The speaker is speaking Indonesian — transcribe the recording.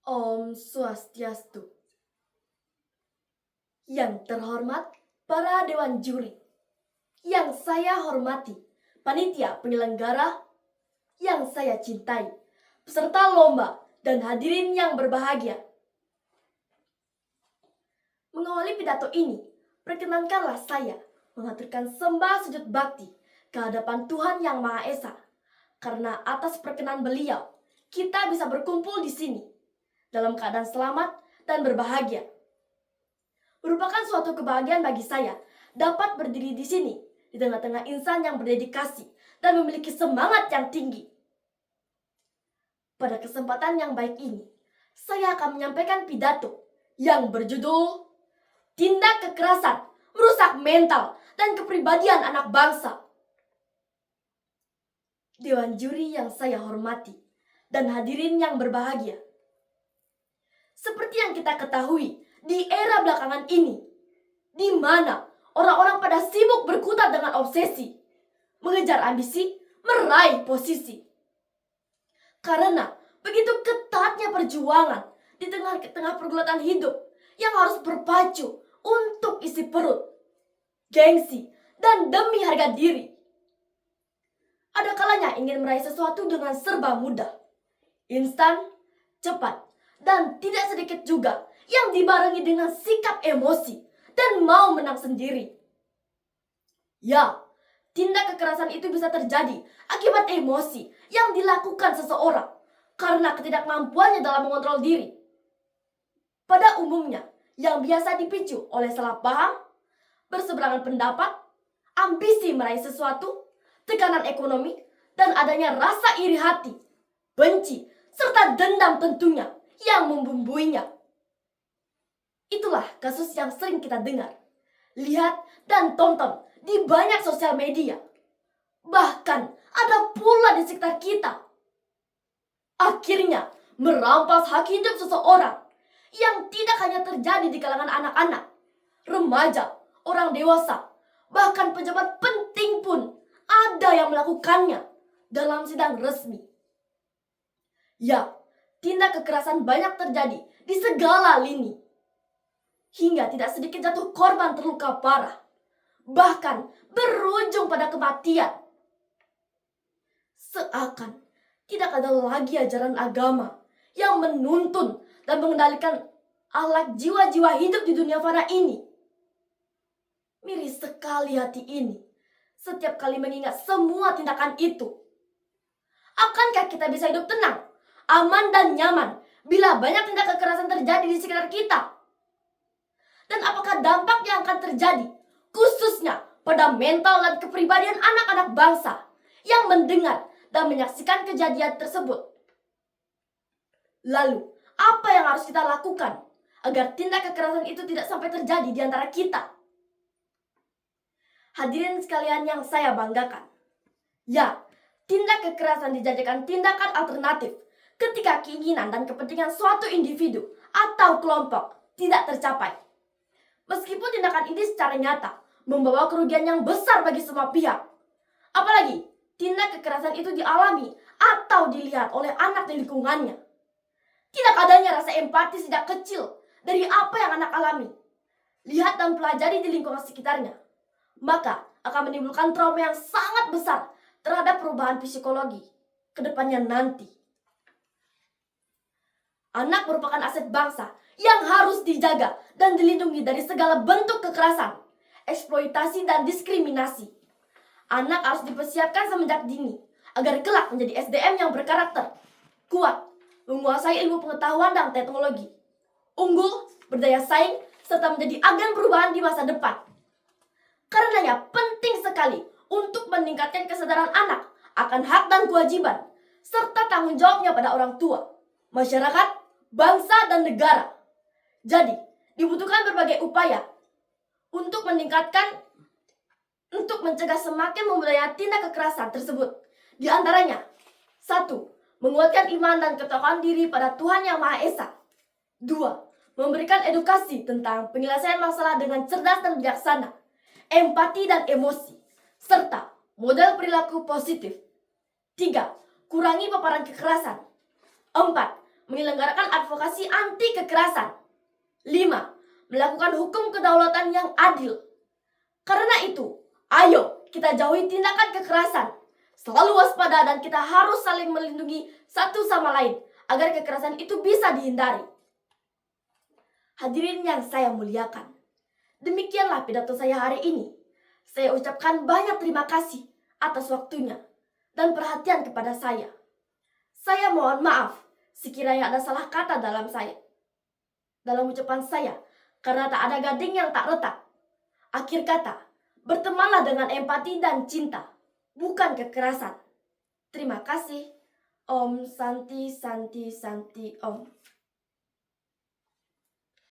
Om Swastiastu. Yang terhormat para Dewan Juri, yang saya hormati, panitia penyelenggara, yang saya cintai, peserta lomba, dan hadirin yang berbahagia. Mengawali pidato ini, perkenankanlah saya mengaturkan sembah sujud bakti ke hadapan Tuhan Yang Maha Esa, karena atas perkenan beliau, kita bisa berkumpul di sini dalam keadaan selamat dan berbahagia. Merupakan suatu kebahagiaan bagi saya dapat berdiri di sini di tengah-tengah insan yang berdedikasi dan memiliki semangat yang tinggi. Pada kesempatan yang baik ini, saya akan menyampaikan pidato yang berjudul Tindak Kekerasan Merusak Mental dan Kepribadian Anak Bangsa. Dewan juri yang saya hormati dan hadirin yang berbahagia. Seperti yang kita ketahui, di era belakangan ini, di mana orang-orang pada sibuk berkutat dengan obsesi, mengejar ambisi, meraih posisi. Karena begitu ketatnya perjuangan di tengah pergulatan hidup yang harus berpacu untuk isi perut, gengsi, dan demi harga diri. Ada kalanya ingin meraih sesuatu dengan serba mudah, instan, cepat, dan tidak sedikit juga yang dibarengi dengan sikap emosi dan mau menang sendiri. Ya, tindak kekerasan itu bisa terjadi akibat emosi yang dilakukan seseorang karena ketidakmampuannya dalam mengontrol diri. Pada umumnya, yang biasa dipicu oleh salah paham, berseberangan pendapat, ambisi meraih sesuatu, tekanan ekonomi, dan adanya rasa iri hati, benci, serta dendam tentunya yang membumbuinya. Itulah kasus yang sering kita dengar, lihat, dan tonton di banyak sosial media. Bahkan ada pula di sekitar kita. Akhirnya merampas hak hidup seseorang yang tidak hanya terjadi di kalangan anak-anak, remaja, orang dewasa, bahkan pejabat penting pun ada yang melakukannya dalam sidang resmi. Ya, tindak kekerasan banyak terjadi di segala lini. Hingga tidak sedikit jatuh korban terluka parah. Bahkan berujung pada kematian. Seakan tidak ada lagi ajaran agama yang menuntun dan mengendalikan akhlak jiwa-jiwa hidup di dunia fana ini. Miris sekali hati ini setiap kali mengingat semua tindakan itu. Akankah kita bisa hidup tenang, aman dan nyaman bila banyak tindak kekerasan terjadi di sekitar kita? Dan apakah dampak yang akan terjadi khususnya pada mental dan kepribadian anak-anak bangsa yang mendengar dan menyaksikan kejadian tersebut? Lalu, apa yang harus kita lakukan agar tindak kekerasan itu tidak sampai terjadi di antara kita? Hadirin sekalian yang saya banggakan. Ya, tindak kekerasan dijadikan tindakan alternatif ketika keinginan dan kepentingan suatu individu atau kelompok tidak tercapai. Meskipun tindakan ini secara nyata membawa kerugian yang besar bagi semua pihak. Apalagi tindak kekerasan itu dialami atau dilihat oleh anak di lingkungannya. Tidak adanya rasa empati sejak kecil dari apa yang anak alami. Lihat dan pelajari di lingkungan sekitarnya. Maka akan menimbulkan trauma yang sangat besar terhadap perubahan psikologi ke depannya nanti. Anak merupakan aset bangsa yang harus dijaga dan dilindungi dari segala bentuk kekerasan, eksploitasi, dan diskriminasi. Anak harus dipersiapkan semenjak dini agar kelak menjadi SDM yang berkarakter, kuat, menguasai ilmu pengetahuan dan teknologi, unggul, berdaya saing, serta menjadi agen perubahan di masa depan. Karenanya penting sekali untuk meningkatkan kesadaran anak akan hak dan kewajiban, serta tanggung jawabnya pada orang tua, masyarakat, bangsa, dan negara. Jadi, dibutuhkan berbagai upaya untuk mencegah semakin membudayai tindak kekerasan tersebut. Di antaranya, 1. Menguatkan iman dan ketakwaan diri pada Tuhan Yang Maha Esa. 2. Memberikan edukasi tentang penyelesaian masalah dengan cerdas dan bijaksana, empati dan emosi, serta model perilaku positif. 3. Kurangi paparan kekerasan. 4. menyelenggarakan advokasi anti kekerasan. 5. Melakukan hukum kedaulatan yang adil. Karena itu, ayo kita jauhi tindakan kekerasan. Selalu waspada dan kita harus saling melindungi satu sama lain agar kekerasan itu bisa dihindari. Hadirin yang saya muliakan, demikianlah pidato saya hari ini. Saya ucapkan banyak terima kasih atas waktunya dan perhatian kepada saya. Saya mohon maaf sekiranya ada salah kata dalam ucapan saya, karena tak ada gading yang tak retak. Akhir kata, bertemanlah dengan empati dan cinta, bukan kekerasan. Terima kasih. Om Santi Santi Santi Om.